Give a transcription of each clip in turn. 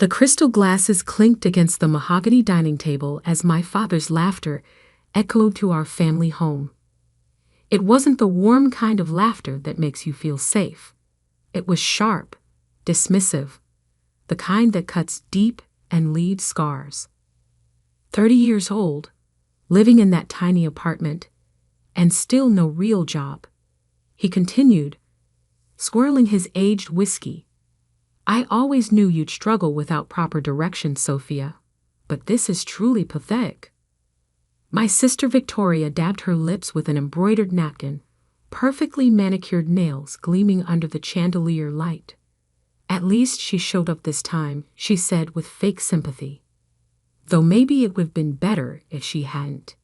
The crystal glasses clinked against the mahogany dining table as my father's laughter echoed through our family home. It wasn't the warm kind of laughter that makes you feel safe. It was sharp, dismissive, the kind that cuts deep and leaves scars. 30 years old, living in that tiny apartment, and still no real job. He continued, swirling his aged whiskey. I always knew you'd struggle without proper direction, Sophia, but this is truly pathetic. My sister Victoria dabbed her lips with an embroidered napkin, perfectly manicured nails gleaming under the chandelier light. At least she showed up this time, she said with fake sympathy. Though maybe it would have been better if she hadn't.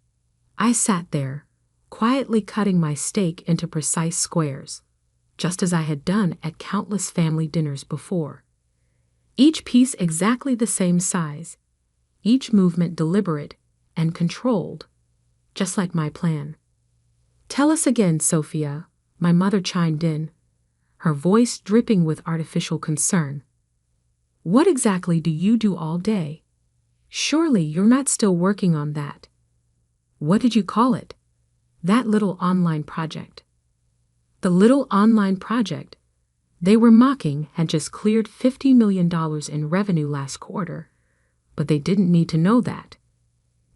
I sat there, quietly cutting my steak into precise squares, just as I had done at countless family dinners before. Each piece exactly the same size, each movement deliberate and controlled, just like my plan. Tell us again, Sophia, my mother chimed in, her voice dripping with artificial concern. What exactly do you do all day? Surely you're not still working on that. What did you call it? That little online project. The little online project they were mocking had just cleared $50 million in revenue last quarter, but they didn't need to know that.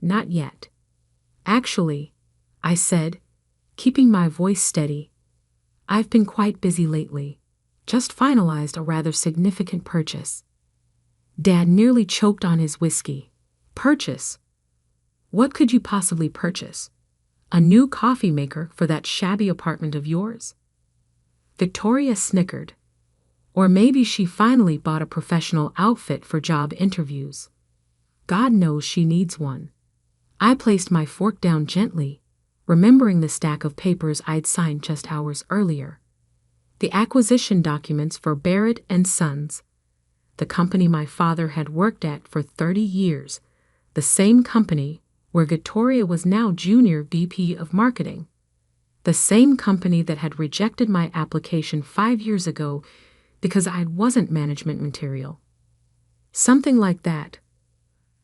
Not yet. Actually, I said, keeping my voice steady, I've been quite busy lately. Just finalized a rather significant purchase. Dad nearly choked on his whiskey. Purchase? What could you possibly purchase? A new coffee maker for that shabby apartment of yours? Victoria snickered. Or maybe she finally bought a professional outfit for job interviews. God knows she needs one. I placed my fork down gently, remembering the stack of papers I'd signed just hours earlier. The acquisition documents for Barrett & Sons, the company my father had worked at for 30 years, the same company where Victoria was now Junior VP of Marketing, the same company that had rejected my application 5 years ago because I wasn't management material. Something like that,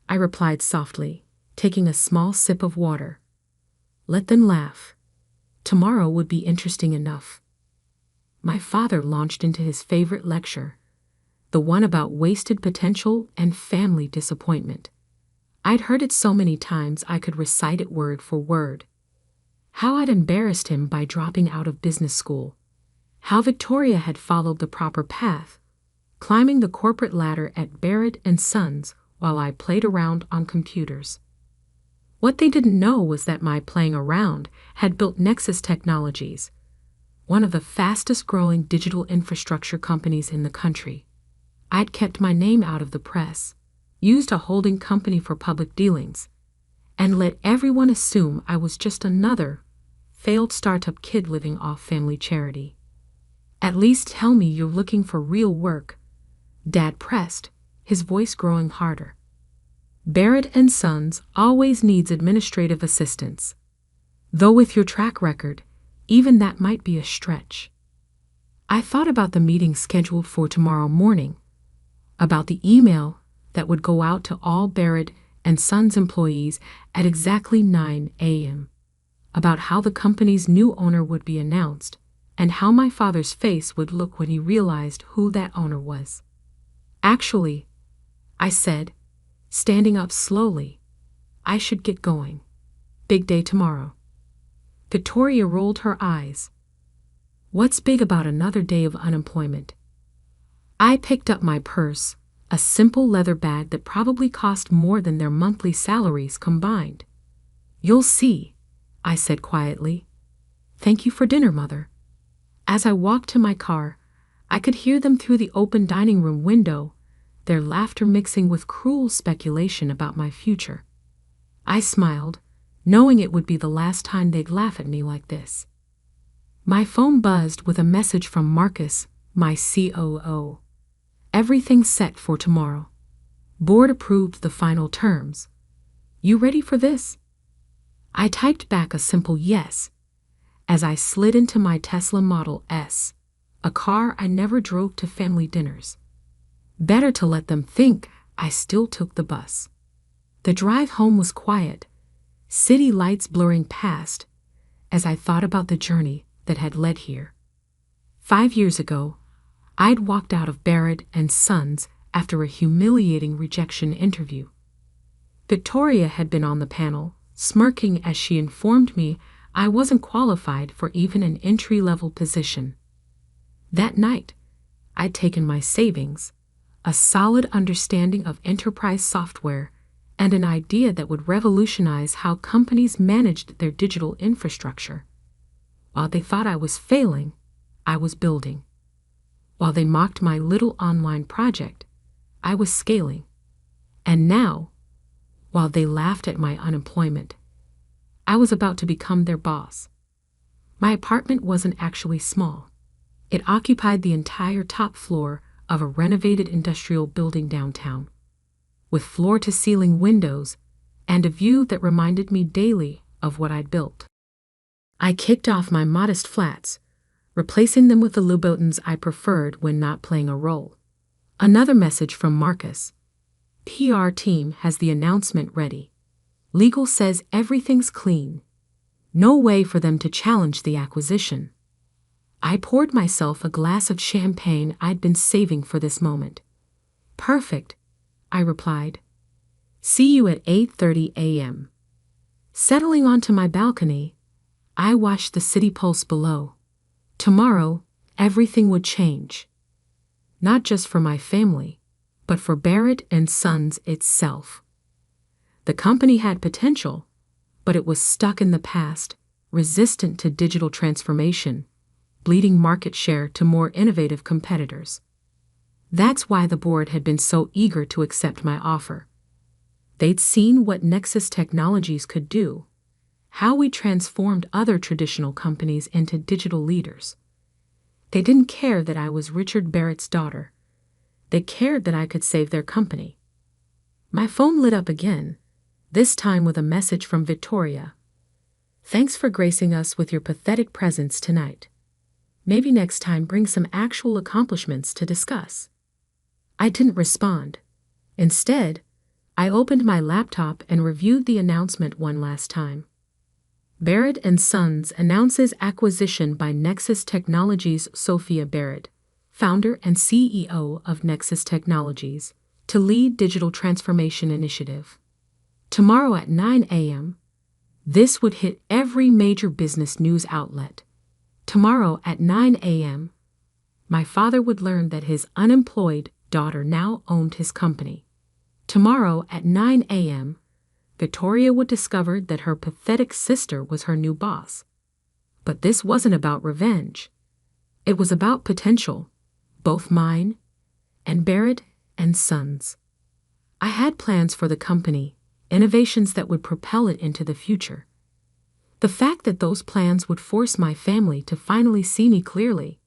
I replied softly, taking a small sip of water. Let them laugh. Tomorrow would be interesting enough. My father launched into his favorite lecture, the one about wasted potential and family disappointment. I'd heard it so many times I could recite it word for word. How I'd embarrassed him by dropping out of business school. How Victoria had followed the proper path, climbing the corporate ladder at Barrett & Sons while I played around on computers. What they didn't know was that my playing around had built Nexus Technologies, one of the fastest-growing digital infrastructure companies in the country. I'd kept my name out of the press, used a holding company for public dealings, and let everyone assume I was just another failed startup kid living off family charity. At least tell me you're looking for real work, Dad pressed, his voice growing harder. Barrett & Sons always needs administrative assistance. Though with your track record, even that might be a stretch. I thought about the meeting scheduled for tomorrow morning, about the email that would go out to all Barrett & Sons employees at exactly 9 a.m., about how the company's new owner would be announced, and how my father's face would look when he realized who that owner was. Actually, I said, standing up slowly, I should get going. Big day tomorrow. Victoria rolled her eyes. What's big about another day of unemployment? I picked up my purse, a simple leather bag that probably cost more than their monthly salaries combined. You'll see, I said quietly. Thank you for dinner, Mother. As I walked to my car, I could hear them through the open dining room window, their laughter mixing with cruel speculation about my future. I smiled, knowing it would be the last time they'd laugh at me like this. My phone buzzed with a message from Marcus, my COO. Everything set for tomorrow. Board approved the final terms. You ready for this? I typed back a simple yes as I slid into my Tesla Model S, a car I never drove to family dinners. Better to let them think I still took the bus. The drive home was quiet, city lights blurring past, as I thought about the journey that had led here. 5 years ago, I'd walked out of Barrett and Sons after a humiliating rejection interview. Victoria had been on the panel, smirking as she informed me I wasn't qualified for even an entry-level position. That night, I'd taken my savings, a solid understanding of enterprise software, and an idea that would revolutionize how companies managed their digital infrastructure. While they thought I was failing, I was building. While they mocked my little online project, I was scaling. And now, while they laughed at my unemployment, I was about to become their boss. My apartment wasn't actually small. It occupied the entire top floor of a renovated industrial building downtown, with floor-to-ceiling windows and a view that reminded me daily of what I'd built. I kicked off my modest flats, replacing them with the Louboutins I preferred when not playing a role. Another message from Marcus. PR team has the announcement ready. Legal says everything's clean. No way for them to challenge the acquisition. I poured myself a glass of champagne I'd been saving for this moment. Perfect, I replied. See you at 8:30 a.m. Settling onto my balcony, I watched the city pulse below. Tomorrow, everything would change. Not just for my family, but for Barrett and Sons itself. The company had potential, but it was stuck in the past, resistant to digital transformation, bleeding market share to more innovative competitors. That's why the board had been so eager to accept my offer. They'd seen what Nexus Technologies could do, how we transformed other traditional companies into digital leaders. They didn't care that I was Richard Barrett's daughter. They cared that I could save their company. My phone lit up again, this time with a message from Victoria. Thanks for gracing us with your pathetic presence tonight. Maybe next time bring some actual accomplishments to discuss. I didn't respond. Instead, I opened my laptop and reviewed the announcement one last time. Barrett and Sons announces acquisition by Nexus Technologies. Sophia Barrett, founder and CEO of Nexus Technologies, to lead digital transformation initiative. Tomorrow at 9 a.m., this would hit every major business news outlet. Tomorrow at 9 a.m., my father would learn that his unemployed daughter now owned his company. Tomorrow at 9 a.m., Victoria would discover that her pathetic sister was her new boss. But this wasn't about revenge. It was about potential, both mine and Barrett and Sons. I had plans for the company, innovations that would propel it into the future. The fact that those plans would force my family to finally see me clearly,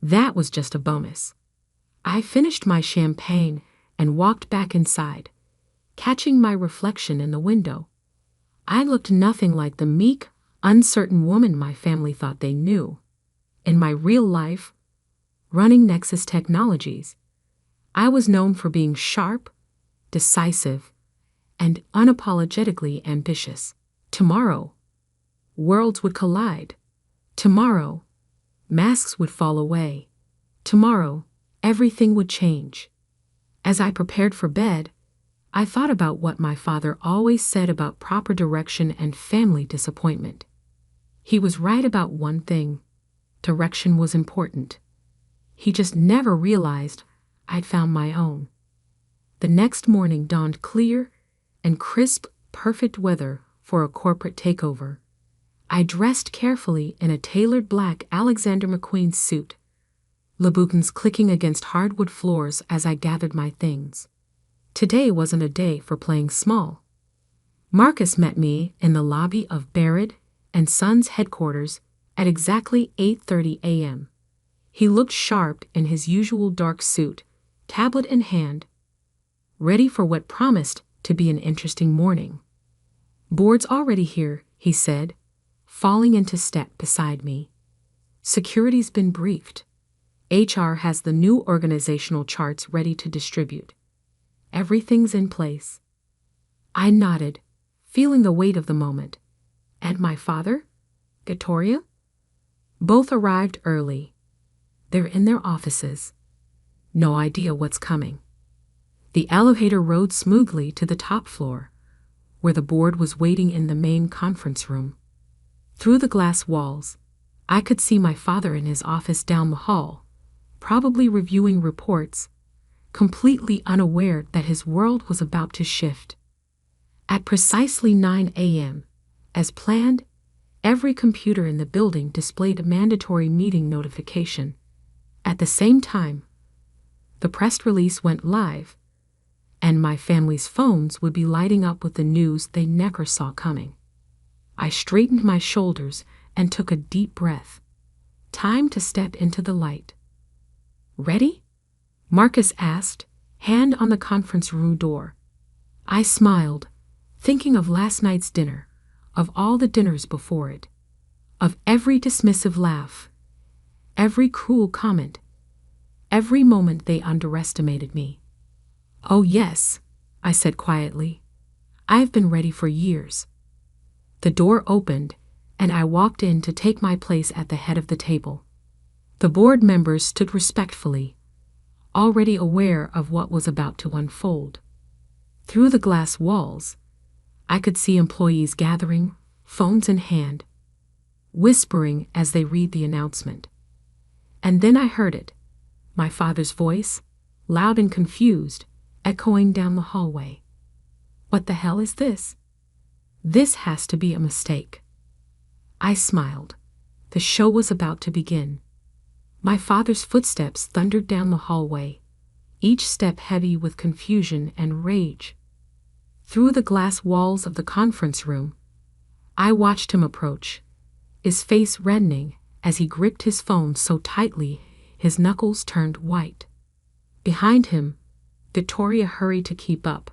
that was just a bonus. I finished my champagne and walked back inside, catching my reflection in the window. I looked nothing like the meek, uncertain woman my family thought they knew. In my real life, running Nexus Technologies, I was known for being sharp, decisive, and unapologetically ambitious. Tomorrow, worlds would collide. Tomorrow, masks would fall away. Tomorrow, everything would change. As I prepared for bed, I thought about what my father always said about proper direction and family disappointment. He was right about one thing: direction was important. He just never realized I'd found my own. The next morning dawned clear and crisp, perfect weather for a corporate takeover. I dressed carefully in a tailored black Alexander McQueen suit, Louboutins clicking against hardwood floors as I gathered my things. Today wasn't a day for playing small. Marcus met me in the lobby of Barrett and Sons headquarters at exactly 8:30 a.m. He looked sharp in his usual dark suit, tablet in hand, ready for what promised to be an interesting morning. Board's already here, he said, falling into step beside me. Security's been briefed. HR has the new organizational charts ready to distribute. Everything's in place. I nodded, feeling the weight of the moment. And my father? Victoria? Both arrived early. They're in their offices. No idea what's coming. The elevator rode smoothly to the top floor, where the board was waiting in the main conference room. Through the glass walls, I could see my father in his office down the hall, probably reviewing reports, completely unaware that his world was about to shift. At precisely 9 a.m., as planned, every computer in the building displayed a mandatory meeting notification. At the same time, the press release went live, and my family's phones would be lighting up with the news they never saw coming. I straightened my shoulders and took a deep breath. Time to step into the light. Ready? Marcus asked, hand on the conference room door. I smiled, thinking of last night's dinner, of all the dinners before it, of every dismissive laugh, every cruel comment, every moment they underestimated me. Oh yes, I said quietly. I've been ready for years. The door opened, and I walked in to take my place at the head of the table. The board members stood respectfully, already aware of what was about to unfold. Through the glass walls, I could see employees gathering, phones in hand, whispering as they read the announcement. And then I heard it, my father's voice, loud and confused, echoing down the hallway. What the hell is this? This has to be a mistake. I smiled. The show was about to begin. My father's footsteps thundered down the hallway, each step heavy with confusion and rage. Through the glass walls of the conference room, I watched him approach, his face reddening as he gripped his phone so tightly his knuckles turned white. Behind him, Victoria hurried to keep up,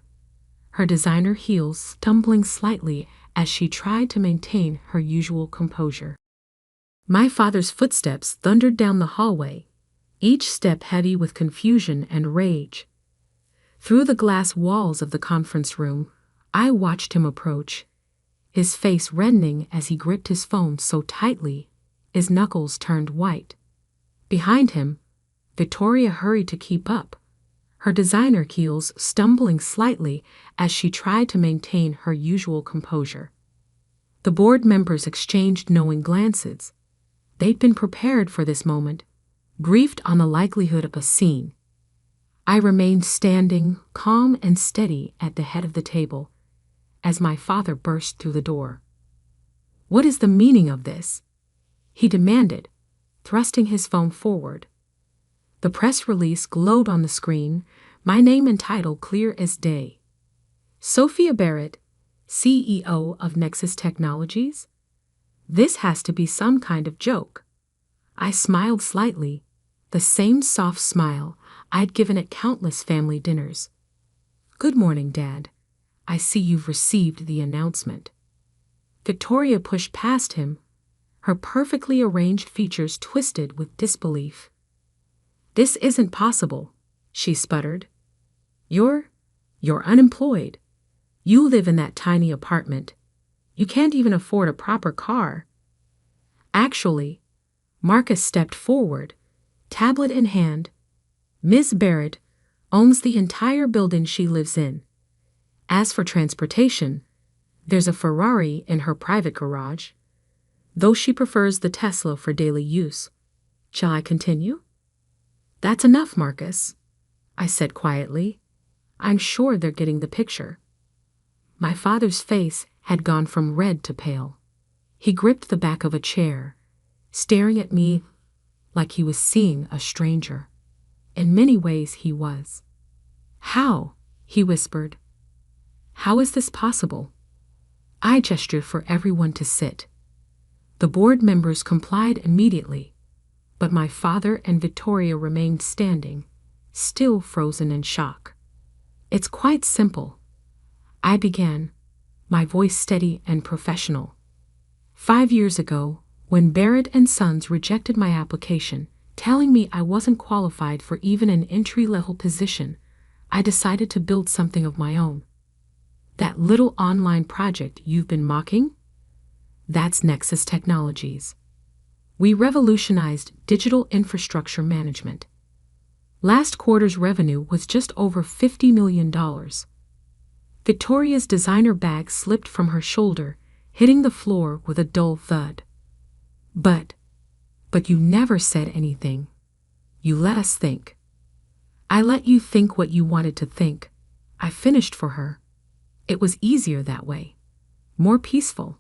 her designer heels stumbling slightly as she tried to maintain her usual composure. My father's footsteps thundered down the hallway, each step heavy with confusion and rage. Through the glass walls of the conference room, I watched him approach, his face reddening as he gripped his phone so tightly his knuckles turned white. Behind him, Victoria hurried to keep up, her designer heels stumbling slightly as she tried to maintain her usual composure. The board members exchanged knowing glances. They'd been prepared for this moment, briefed on the likelihood of a scene. I remained standing, calm and steady at the head of the table, as my father burst through the door. What is the meaning of this? He demanded, thrusting his phone forward. The press release glowed on the screen, my name and title clear as day. Sophia Barrett, CEO of Nexus Technologies? This has to be some kind of joke. I smiled slightly, the same soft smile I'd given at countless family dinners. Good morning, Dad. I see you've received the announcement. Victoria pushed past him, her perfectly arranged features twisted with disbelief. This isn't possible, she sputtered. You're unemployed. You live in that tiny apartment. You can't even afford a proper car. Actually, Marcus stepped forward, tablet in hand. Ms. Barrett owns the entire building she lives in. As for transportation, there's a Ferrari in her private garage, though she prefers the Tesla for daily use. Shall I continue? That's enough, Marcus, I said quietly. I'm sure they're getting the picture. My father's face had gone from red to pale. He gripped the back of a chair, staring at me like he was seeing a stranger. In many ways he was. How? He whispered. How is this possible? I gestured for everyone to sit. The board members complied immediately, but my father and Victoria remained standing, still frozen in shock. It's quite simple, I began, my voice steady and professional. 5 years ago, when Barrett and Sons rejected my application, telling me I wasn't qualified for even an entry-level position, I decided to build something of my own. That little online project you've been mocking? That's Nexus Technologies. We revolutionized digital infrastructure management. Last quarter's revenue was just over $50 million. Victoria's designer bag slipped from her shoulder, hitting the floor with a dull thud. But you never said anything. You let us think. I let you think what you wanted to think. I finished for her. It was easier that way. More peaceful.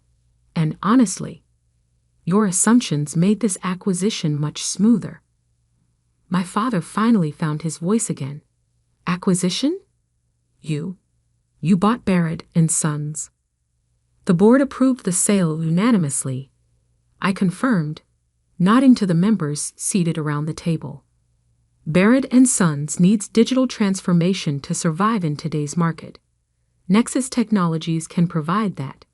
And honestly, your assumptions made this acquisition much smoother. My father finally found his voice again. Acquisition? You bought Barrett and Sons. The board approved the sale unanimously. I confirmed, nodding to the members seated around the table. Barrett and Sons needs digital transformation to survive in today's market. Nexus Technologies can provide that.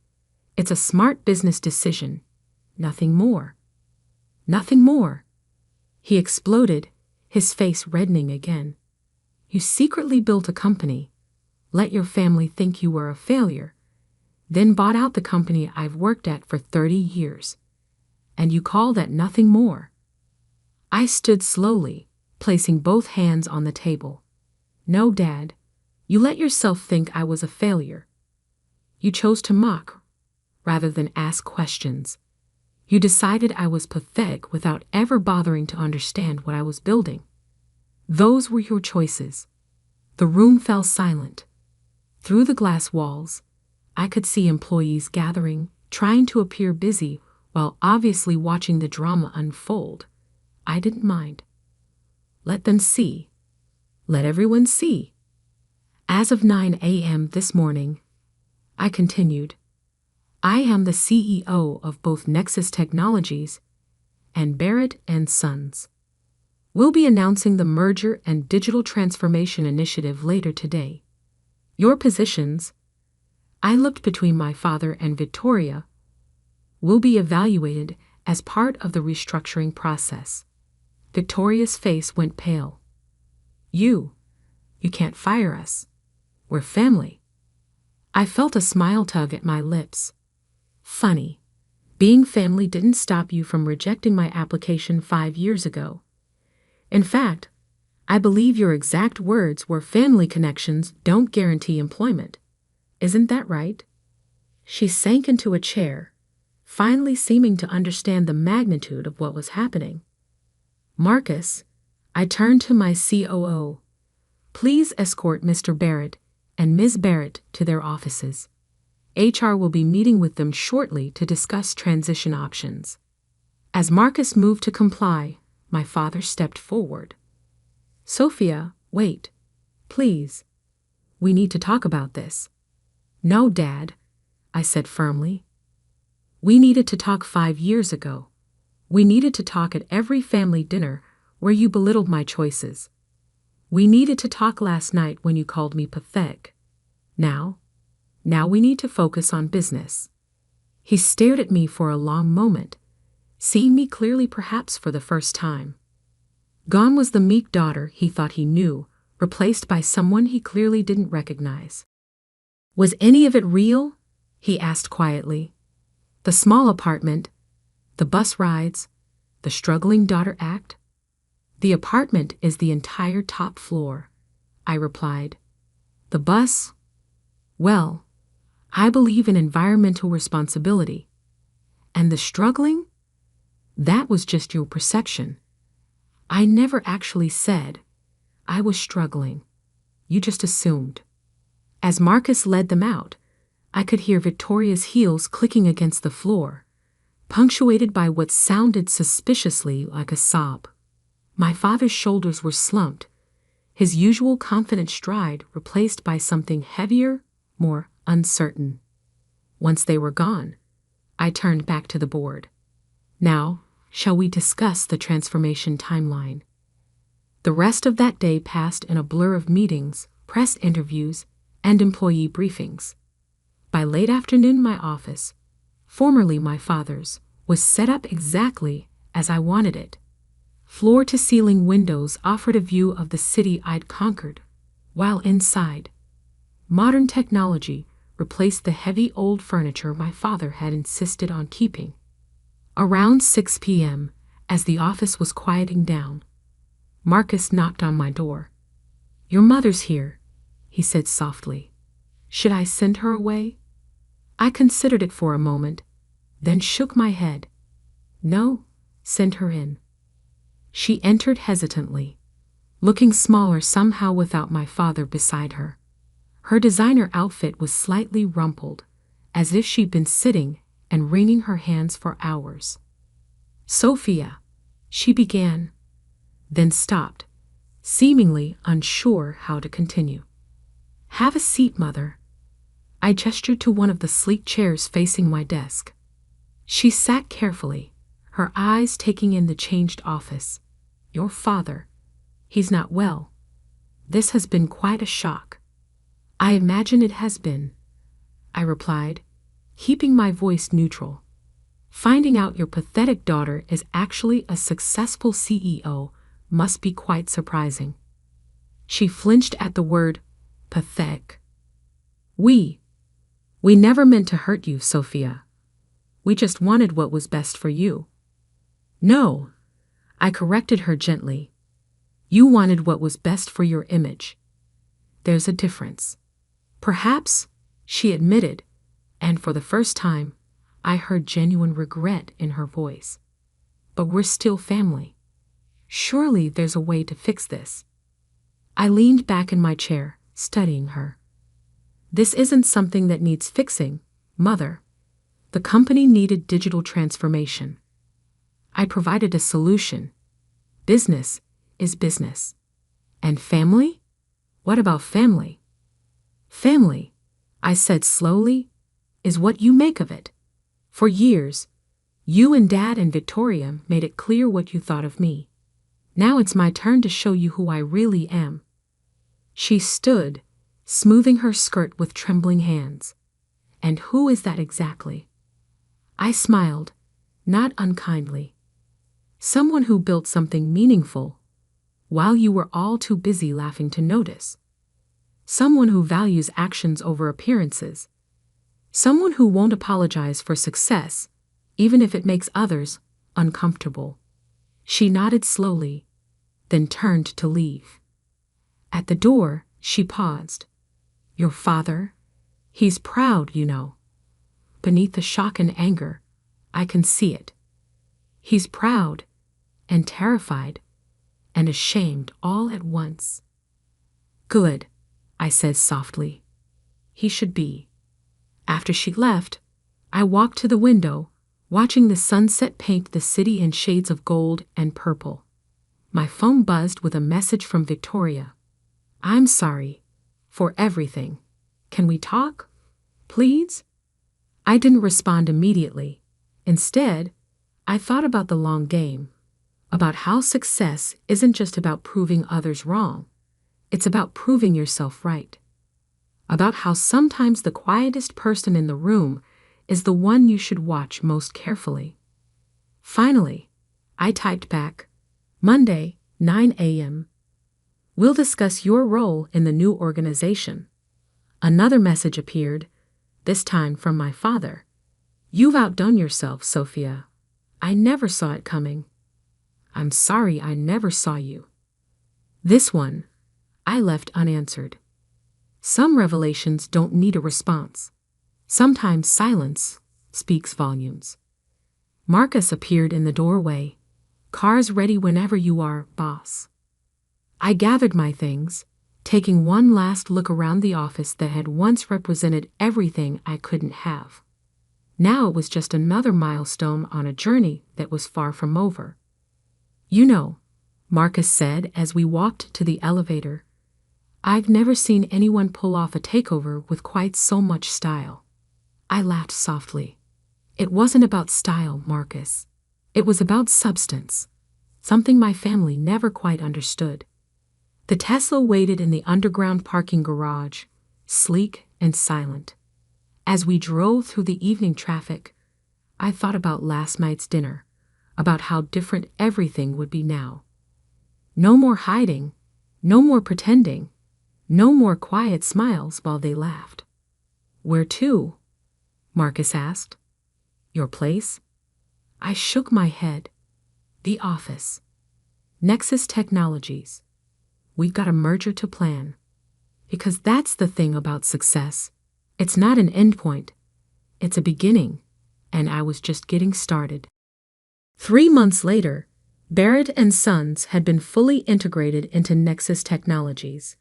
It's a smart business decision. Nothing more. Nothing more. He exploded, his face reddening again. You secretly built a company, let your family think you were a failure, then bought out the company I've worked at for 30 years. And you call that nothing more? I stood slowly, placing both hands on the table. No, Dad. You let yourself think I was a failure. You chose to mock, rather than ask questions. You decided I was pathetic without ever bothering to understand what I was building. Those were your choices. The room fell silent. Through the glass walls, I could see employees gathering, trying to appear busy, while obviously watching the drama unfold. I didn't mind. Let them see. Let everyone see. As of 9 a.m. this morning, I continued, I am the CEO of both Nexus Technologies and Barrett and Sons. We'll be announcing the merger and digital transformation initiative later today. Your positions, I looked between my father and Victoria, will be evaluated as part of the restructuring process. Victoria's face went pale. You can't fire us. We're family. I felt a smile tug at my lips. Funny. Being family didn't stop you from rejecting my application 5 years ago. In fact, I believe your exact words were family connections don't guarantee employment. Isn't that right? She sank into a chair, finally seeming to understand the magnitude of what was happening. Marcus, I turned to my COO. Please escort Mr. Barrett and Ms. Barrett to their offices. HR will be meeting with them shortly to discuss transition options. As Marcus moved to comply, my father stepped forward. Sophia, wait. Please. We need to talk about this. No, Dad, I said firmly. We needed to talk 5 years ago. We needed to talk at every family dinner where you belittled my choices. We needed to talk last night when you called me pathetic. Now we need to focus on business. He stared at me for a long moment, seeing me clearly perhaps for the first time. Gone was the meek daughter he thought he knew, replaced by someone he clearly didn't recognize. Was any of it real? He asked quietly. The small apartment, the bus rides, the struggling daughter act? The apartment is the entire top floor, I replied. The bus? Well, I believe in environmental responsibility. And the struggling? That was just your perception. I never actually said I was struggling. You just assumed. As Marcus led them out, I could hear Victoria's heels clicking against the floor, punctuated by what sounded suspiciously like a sob. My father's shoulders were slumped, his usual confident stride replaced by something heavier, more uncertain. Once they were gone, I turned back to the board. Now, shall we discuss the transformation timeline? The rest of that day passed in a blur of meetings, press interviews, and employee briefings. By late afternoon, my office, formerly my father's, was set up exactly as I wanted it. Floor-to-ceiling windows offered a view of the city I'd conquered, while inside, modern technology replaced the heavy old furniture my father had insisted on keeping. Around 6 p.m., as the office was quieting down, Marcus knocked on my door. "Your mother's here," he said softly. "Should I send her away?" I considered it for a moment, then shook my head. "No, send her in." She entered hesitantly, looking smaller somehow without my father beside her. Her designer outfit was slightly rumpled, as if she'd been sitting and wringing her hands for hours. "Sophia," she began, then stopped, seemingly unsure how to continue. "Have a seat, Mother." I gestured to one of the sleek chairs facing my desk. She sat carefully, her eyes taking in the changed office. "Your father, he's not well. This has been quite a shock." "I imagine it has been," I replied, keeping my voice neutral. "Finding out your pathetic daughter is actually a successful CEO must be quite surprising." She flinched at the word pathetic. We never meant to hurt you, Sophia. We just wanted what was best for you." "No," I corrected her gently. "You wanted what was best for your image. There's a difference." "Perhaps," she admitted, and for the first time, I heard genuine regret in her voice. "But we're still family. Surely there's a way to fix this." I leaned back in my chair, studying her. "This isn't something that needs fixing, Mother. The company needed digital transformation. I provided a solution. Business is business. And family? What about family?" "Family," I said slowly, "is what you make of it. For years, you and Dad and Victoria made it clear what you thought of me. Now it's my turn to show you who I really am." She stood, smoothing her skirt with trembling hands. "And who is that exactly?" I smiled, not unkindly. "Someone who built something meaningful, while you were all too busy laughing to notice. Someone who values actions over appearances. Someone who won't apologize for success, even if it makes others uncomfortable." She nodded slowly, then turned to leave. At the door, she paused. "Your father? He's proud, you know." Beneath the shock and anger, I can see it. He's proud, and terrified, and ashamed all at once. "Good," I said softly. "He should be." After she left, I walked to the window, watching the sunset paint the city in shades of gold and purple. My phone buzzed with a message from Victoria. "I'm sorry. For everything. Can we talk? Please?" I didn't respond immediately. Instead, I thought about the long game, about how success isn't just about proving others wrong. It's about proving yourself right. About how sometimes the quietest person in the room is the one you should watch most carefully. Finally, I typed back, "Monday, 9 a.m. We'll discuss your role in the new organization." Another message appeared, this time from my father. "You've outdone yourself, Sophia. I never saw it coming. I'm sorry I never saw you." This one, I left unanswered. Some revelations don't need a response. Sometimes silence speaks volumes. Marcus appeared in the doorway. "Car's ready whenever you are, boss." I gathered my things, taking one last look around the office that had once represented everything I couldn't have. Now it was just another milestone on a journey that was far from over. "You know," Marcus said as we walked to the elevator, "I've never seen anyone pull off a takeover with quite so much style." I laughed softly. "It wasn't about style, Marcus. It was about substance, something my family never quite understood." The Tesla waited in the underground parking garage, sleek and silent. As we drove through the evening traffic, I thought about last night's dinner, about how different everything would be now. No more hiding, no more pretending, no more quiet smiles while they laughed. "Where to?" Marcus asked. "Your place?" I shook my head. "The office. Nexus Technologies. We've got a merger to plan." Because that's the thing about success. It's not an endpoint. It's a beginning, and I was just getting started. 3 months later, Barrett and Sons had been fully integrated into Nexus Technologies.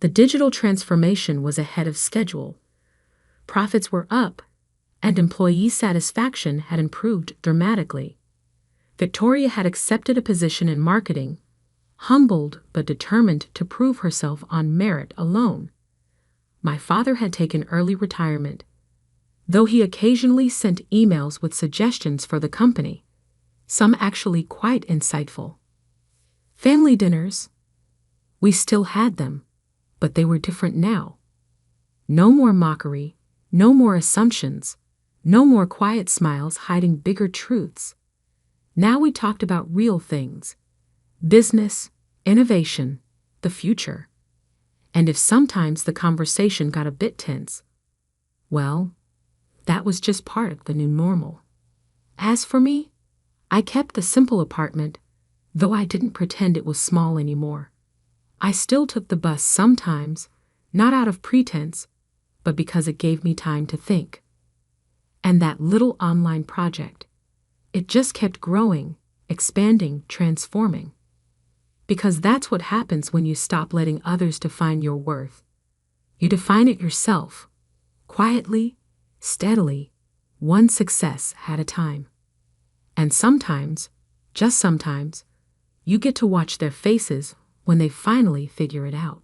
The digital transformation was ahead of schedule. Profits were up, and employee satisfaction had improved dramatically. Victoria had accepted a position in marketing, humbled but determined to prove herself on merit alone. My father had taken early retirement, though he occasionally sent emails with suggestions for the company, some actually quite insightful. Family dinners. We still had them, but they were different now. No more mockery, no more assumptions, no more quiet smiles hiding bigger truths. Now we talked about real things: business, innovation, the future. And if sometimes the conversation got a bit tense, well, that was just part of the new normal. As for me, I kept the simple apartment, though I didn't pretend it was small anymore. I still took the bus sometimes, not out of pretense, but because it gave me time to think. And that little online project, it just kept growing, expanding, transforming. Because that's what happens when you stop letting others define your worth. You define it yourself, quietly, steadily, one success at a time. And sometimes, just sometimes, you get to watch their faces when they finally figure it out.